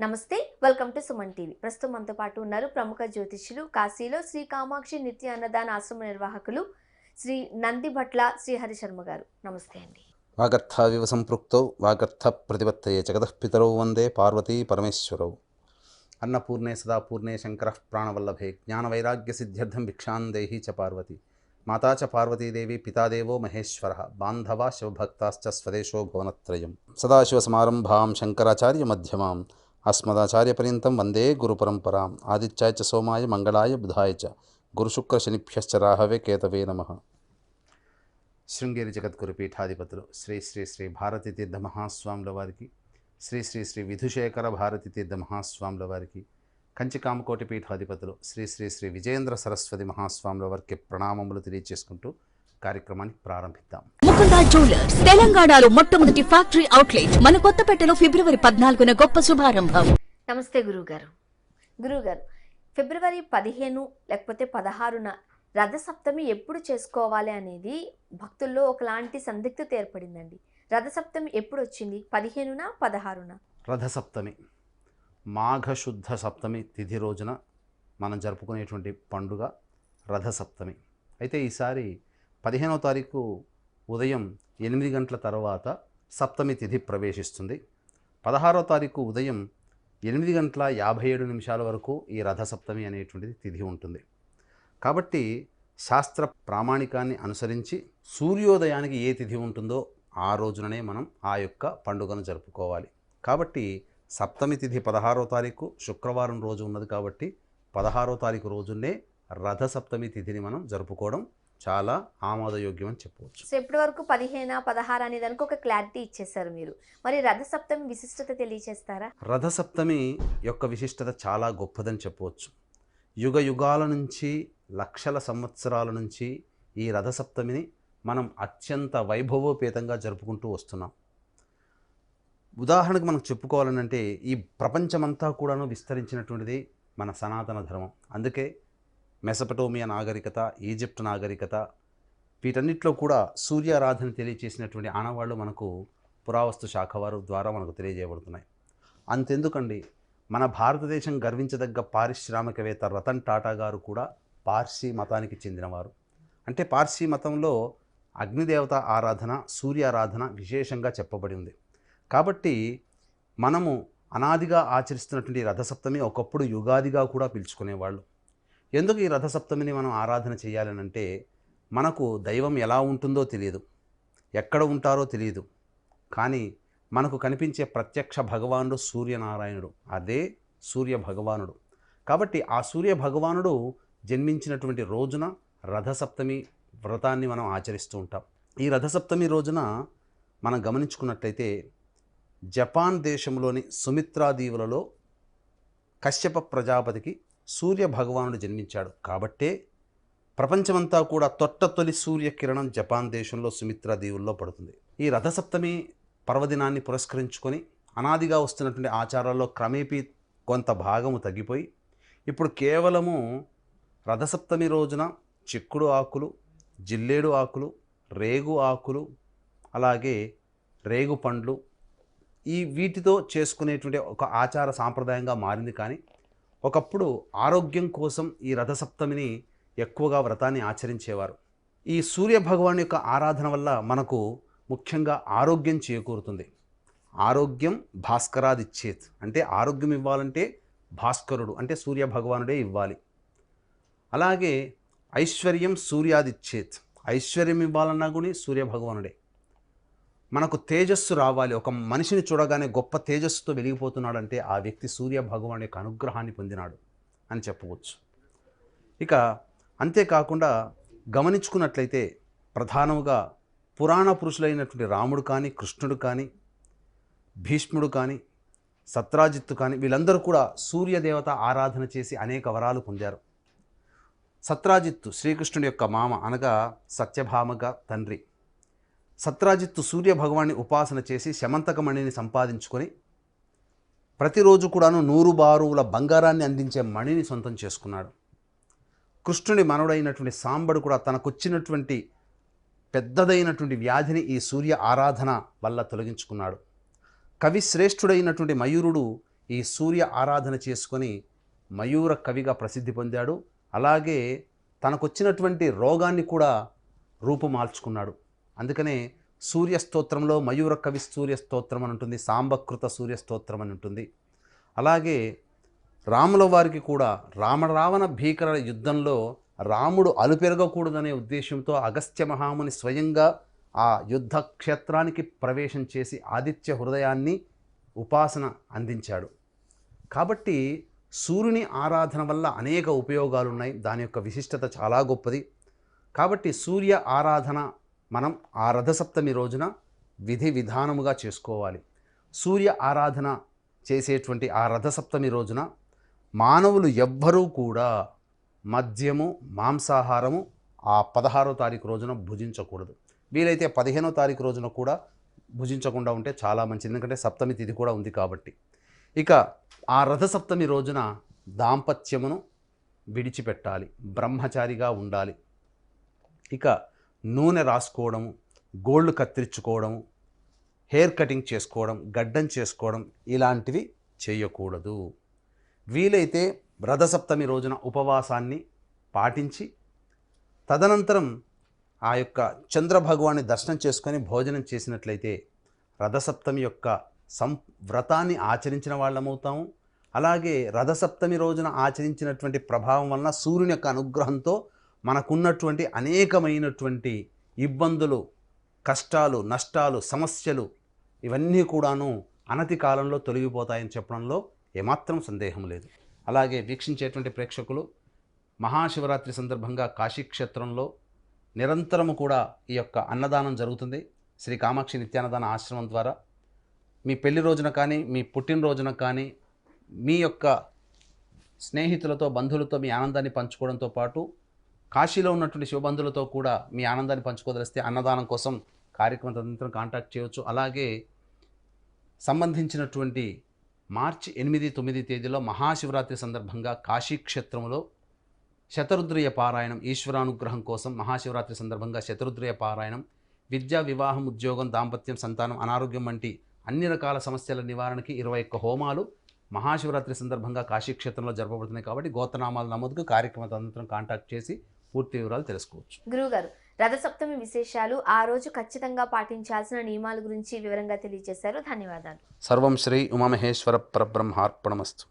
నమస్తే, welcome to Suman TV. ప్రస్తుతం మనతో పాటు ఉన్నారు ప్రముఖ జ్యోతిష్యులు, కాశీలో శ్రీ కామాక్షి నిత్య అన్నదాన ఆశ్రమ నిర్వాహకులు శ్రీ నందిభట్ల శ్రీహరి శర్మ గారు. నమస్తే అండి. వాగర్థావివ సంపృక్తౌ వాగర్థ ప్రతిపత్తయే జగదఃపితరౌ వందే పార్వతీ పరమేశ్వరౌ. అన్నపూర్ణే సదాపూర్ణే శంకరః ప్రాణవల్లభే జ్ఞానవైరాగ్య సిద్ధ్యర్థం భిక్షాం దేహి చ పార్వతి. మాతా చ పార్వతీదేవి పితాదేవో మహేశ్వరః బాంధవా శివభక్తాశ్చ స్వదేశో భువనత్రయం. సదాశివసమారంభాం శంకరాచార్య మధ్యమాం అస్మదాచార్యపర్యంతం వందే గురుపరంపరాం. ఆదిత్యాయ చ సోమాయ మంగళాయ బుధాయ చ గురుశుక్రశనిభ్యశ్చ రాహవే కేతవే నమః. శృంగేరి జగద్గురు పీఠాధిపతులు శ్రీ శ్రీ శ్రీ భారతీ తీర్థ మహాస్వాముల వారికి, శ్రీ శ్రీ శ్రీ విధుశేఖర భారతీ తీర్థ మహాస్వాముల వారికి, కంచి కామకోటి పీఠాధిపతులు శ్రీ శ్రీ శ్రీ విజయేంద్ర సరస్వతి మహాస్వాముల వారికి ప్రణామములు తెలియజేసుకుంటూ కార్యక్రమాన్ని ప్రారంభిద్దాం. ముకుందా జ్యువెలర్స్ తెలంగాణలో మొట్టమొదటి ఫ్యాక్టరీ అవుట్లెట్ మన కొత్తపేటలో ఫిబ్రవరి 14న గొప్ప శుభారంభం. నమస్తే గురుగారు. ఫిబ్రవరి 15 లేకపోతే 16న రథసప్తమి ఎప్పుడు చేసుకోవాలి అనేది భక్తుల్లో ఒకలాంటి సందిగ్ధత ఏర్పడిందండి. రథసప్తమి ఎప్పుడు వచ్చింది? 15న 16న? రథసప్తమి మాఘశుద్ధ సప్తమి తిథి రోజున మనం జరుపుకునేటువంటి పండుగ రథసప్తమి. అయితే ఈసారి 15వ తారీఖు ఉదయం 8 గంటల తర్వాత సప్తమి తిథి ప్రవేశిస్తుంది. 16వ తారీఖు ఉదయం 8:57 వరకు ఈ రథసప్తమి అనేటువంటిది తిథి ఉంటుంది. కాబట్టి శాస్త్ర ప్రామాణికాన్ని అనుసరించి సూర్యోదయానికి ఏ తిథి ఉంటుందో ఆ రోజుననే మనం ఆ యొక్క పండుగను జరుపుకోవాలి. కాబట్టి సప్తమి తిథి 16వ తారీఖు శుక్రవారం రోజు ఉన్నది కాబట్టి 16వ తారీఖు రోజునే రథసప్తమి తిథిని మనం జరుపుకోవడం చాలా ఆమోదయోగ్యం అని చెప్పవచ్చు. సో ఇప్పటి వరకు 15, 16 అనే దానికి ఒక క్లారిటీ ఇచ్చేసారు మీరు. మరి రథసప్తమి విశిష్టత తెలియచేస్తారా? రథసప్తమి యొక్క విశిష్టత చాలా గొప్పదని చెప్పవచ్చు. యుగ యుగాల నుంచి, లక్షల సంవత్సరాల నుంచి ఈ రథసప్తమిని మనం అత్యంత వైభవోపేతంగా జరుపుకుంటూ వస్తున్నాం. ఉదాహరణకు మనం చెప్పుకోవాలనంటే ఈ ప్రపంచమంతా కూడాను విస్తరించినటువంటిది మన సనాతన ధర్మం. అందుకే మెసపటోమియా నాగరికత, ఈజిప్ట్ నాగరికత, వీటన్నిటిలో కూడా సూర్యారాధన తెలియచేసినటువంటి ఆనవాళ్ళు మనకు పురావస్తు శాఖ వారు ద్వారా మనకు తెలియజేయబడుతున్నాయి. అంతెందుకండి, మన భారతదేశం గర్వించదగ్గ పారిశ్రామికవేత్త రతన్ టాటా గారు కూడా పార్సీ మతానికి చెందినవారు. అంటే పార్సీ మతంలో అగ్నిదేవత ఆరాధన, సూర్యారాధన విశేషంగా చెప్పబడి ఉంది. కాబట్టి మనము అనాదిగా ఆచరిస్తున్నటువంటి రథసప్తమి ఒకప్పుడు యుగాదిగా కూడా పిలుచుకునేవాళ్ళు. ఎందుకు ఈ రథసప్తమిని మనం ఆరాధన చేయాలనంటే, మనకు దైవం ఎలా ఉంటుందో తెలియదు, ఎక్కడ ఉంటారో తెలియదు, కానీ మనకు కనిపించే ప్రత్యక్ష భగవానుడు సూర్యనారాయణుడు, అదే సూర్య భగవానుడు. కాబట్టి ఆ సూర్య భగవానుడు జన్మించినటువంటి రోజున రథసప్తమి వ్రతాన్ని మనం ఆచరిస్తూ ఉంటాం. ఈ రథసప్తమి రోజున మనం గమనించుకున్నట్లయితే జపాన్ దేశంలోని సుమిత్రా దీవులలో కశ్యప ప్రజాపతికి సూర్య భగవానుడు జన్మించాడు. కాబట్టే ప్రపంచమంతా కూడా తొలి సూర్యకిరణం జపాన్ దేశంలో సుమిత్రా దీవుల్లో పడుతుంది. ఈ రథసప్తమి పర్వదినాన్ని పురస్కరించుకొని అనాదిగా వస్తున్నటువంటి ఆచారాల్లో క్రమేపీ కొంత భాగము తగ్గిపోయి ఇప్పుడు కేవలము రథసప్తమి రోజున చిక్కుడు ఆకులు, జిల్లేడు ఆకులు, రేగు ఆకులు, అలాగే రేగు పండ్లు, వీటితో చేసుకునేటువంటి ఒక ఆచార సాంప్రదాయంగా మారింది. కానీ ఒకప్పుడు ఆరోగ్యం కోసం ఈ రథసప్తమిని ఎక్కువగా వ్రతాన్ని ఆచరించేవారు. ఈ సూర్య భగవాన్ యొక్క ఆరాధన వల్ల మనకు ముఖ్యంగా ఆరోగ్యం చేకూరుతుంది. ఆరోగ్యం భాస్కరాదిచ్చేత్, అంటే ఆరోగ్యం ఇవ్వాలంటే భాస్కరుడు అంటే సూర్య భగవానుడే ఇవ్వాలి. అలాగే ఐశ్వర్యం సూర్యాదిచ్చేత్, ఐశ్వర్యం ఇవ్వాలన్నా కూడా సూర్య భగవానుడే. మనకు తేజస్సు రావాలి, ఒక మనిషిని చూడగానే గొప్ప తేజస్సుతో వెలిగిపోతున్నాడంటే ఆ వ్యక్తి సూర్య భగవాను యొక్క అనుగ్రహాన్ని పొందినాడు అని చెప్పవచ్చు. ఇక అంతేకాకుండా గమనించుకున్నట్లయితే ప్రధానముగా పురాణ పురుషులైనటువంటి రాముడు కానీ, కృష్ణుడు కానీ, భీష్ముడు కానీ, సత్రాజిత్తు కానీ, వీళ్ళందరూ కూడా సూర్యదేవత ఆరాధన చేసి అనేక వరాలు పొందారు. సత్రాజిత్తు శ్రీకృష్ణుడి యొక్క మామ, అనగా సత్యభామగా తండ్రి. సత్రాజిత్తు సూర్య భగవాన్ని ఉపాసన చేసి శమంతకమణిని సంపాదించుకొని ప్రతిరోజు కూడాను 100 బారువుల బంగారాన్ని అందించే మణిని సొంతం చేసుకున్నాడు. కృష్ణుడి మనవడైనటువంటి సాంబడు కూడా తనకొచ్చినటువంటి పెద్దదైనటువంటి వ్యాధిని ఈ సూర్య ఆరాధన వల్ల తొలగించుకున్నాడు. కవి శ్రేష్ఠుడైనటువంటి మయూరుడు ఈ సూర్య ఆరాధన చేసుకొని మయూర కవిగా ప్రసిద్ధి పొందాడు. అలాగే తనకొచ్చినటువంటి రోగాన్ని కూడా రూపుమాల్చుకున్నాడు. అందుకనే సూర్య స్తోత్రంలో మయూర కవి సూర్య స్తోత్రం అని ఉంటుంది, సాంబకృత సూర్య స్తోత్రం అని ఉంటుంది. అలాగే రాముల వారికి కూడా రావణ భీకర యుద్ధంలో రాముడు అలుపెరగకూడదనే ఉద్దేశంతో అగస్త్య మహాముని స్వయంగా ఆ యుద్ధ క్షేత్రానికి ప్రవేశం చేసి ఆదిత్య హృదయాన్ని ఉపాసన అందించాడు. కాబట్టి సూర్యుని ఆరాధన వల్ల అనేక ఉపయోగాలు ఉన్నాయి. దాని యొక్క విశిష్టత చాలా గొప్పది. కాబట్టి సూర్య ఆరాధన మనం ఆ రథసప్తమి రోజున విధి విధానముగా చేసుకోవాలి. సూర్య ఆరాధన చేసేటువంటి ఆ రథసప్తమి రోజున మానవులు ఎవ్వరూ కూడా మద్యము మాంసాహారము ఆ 16వ తారీఖు రోజున భుజించకూడదు. వీలైతే 15వ తారీఖు రోజున కూడా భుజించకుండా ఉంటే చాలా మంచిది, ఎందుకంటే సప్తమి తిథి కూడా ఉంది కాబట్టి. ఇక ఆ రథసప్తమి రోజున దాంపత్యమును విడిచిపెట్టాలి, బ్రహ్మచారిగా ఉండాలి. ఇక నూనె రాసుకోవడము, గోళ్ళు కత్తిరించుకోవడము, హెయిర్ కటింగ్ చేసుకోవడం, గడ్డం చేసుకోవడం ఇలాంటివి చేయకూడదు. వీలైతే రథసప్తమి రోజున ఉపవాసాన్ని పాటించి తదనంతరం ఆ యొక్క చంద్రభగవాన్ని దర్శనం చేసుకొని భోజనం చేసినట్లయితే రథసప్తమి యొక్క వ్రతాన్ని ఆచరించిన వాళ్ళమవుతాము. అలాగే రథసప్తమి రోజున ఆచరించినటువంటి ప్రభావం వలన సూర్యుని యొక్క అనుగ్రహంతో మనకున్నటువంటి అనేకమైనటువంటి ఇబ్బందులు, కష్టాలు, నష్టాలు, సమస్యలు ఇవన్నీ కూడాను అనతి కాలంలో తొలగిపోతాయని చెప్పడంలో ఏమాత్రం సందేహం లేదు. అలాగే వీక్షించేటువంటి ప్రేక్షకులు మహాశివరాత్రి సందర్భంగా కాశీక్షేత్రంలో నిరంతరము కూడా ఈ యొక్క అన్నదానం జరుగుతుంది. శ్రీ కామాక్షి నిత్యాన్నదాన ఆశ్రమం ద్వారా మీ పెళ్లి రోజున కానీ, మీ పుట్టినరోజున కానీ, మీ యొక్క స్నేహితులతో, బంధువులతో మీ ఆనందాన్ని పంచుకోవడంతో పాటు కాశీలో ఉన్నటువంటి శివబంధువులతో కూడా మీ ఆనందాన్ని పంచుకోదలిస్తే అన్నదానం కోసం కార్యక్రమం తదనంతరం కాంటాక్ట్ చేయవచ్చు. అలాగే సంబంధించినటువంటి మార్చి 8, 9 తేదీలో మహాశివరాత్రి సందర్భంగా కాశీక్షేత్రంలో శతరుద్రయ పారాయణం, ఈశ్వరానుగ్రహం కోసం మహాశివరాత్రి సందర్భంగా శతరుద్రయ పారాయణం, విద్య, వివాహం, ఉద్యోగం, దాంపత్యం, సంతానం, అనారోగ్యం వంటి అన్ని రకాల సమస్యల నివారణకి 21 హోమాలు మహాశివరాత్రి సందర్భంగా కాశీక్షేత్రంలో జరపబడుతున్నాయి. కాబట్టి గోత్రనామాల నమోదుకు కార్యక్రమం తదనంతరం కాంటాక్ట్ చేసి పూర్తి వివరాలు తెలుసుకోవచ్చు. గురువుగారు, రథసప్తమి విశేషాలు, ఆ రోజు ఖచ్చితంగా పాటించాల్సిన నియమాల గురించి వివరంగా తెలియజేశారు. ధన్యవాదాలు. సర్వం శ్రీ ఉమామహేశ్వర పరబ్రహ్మార్పణమస్తు.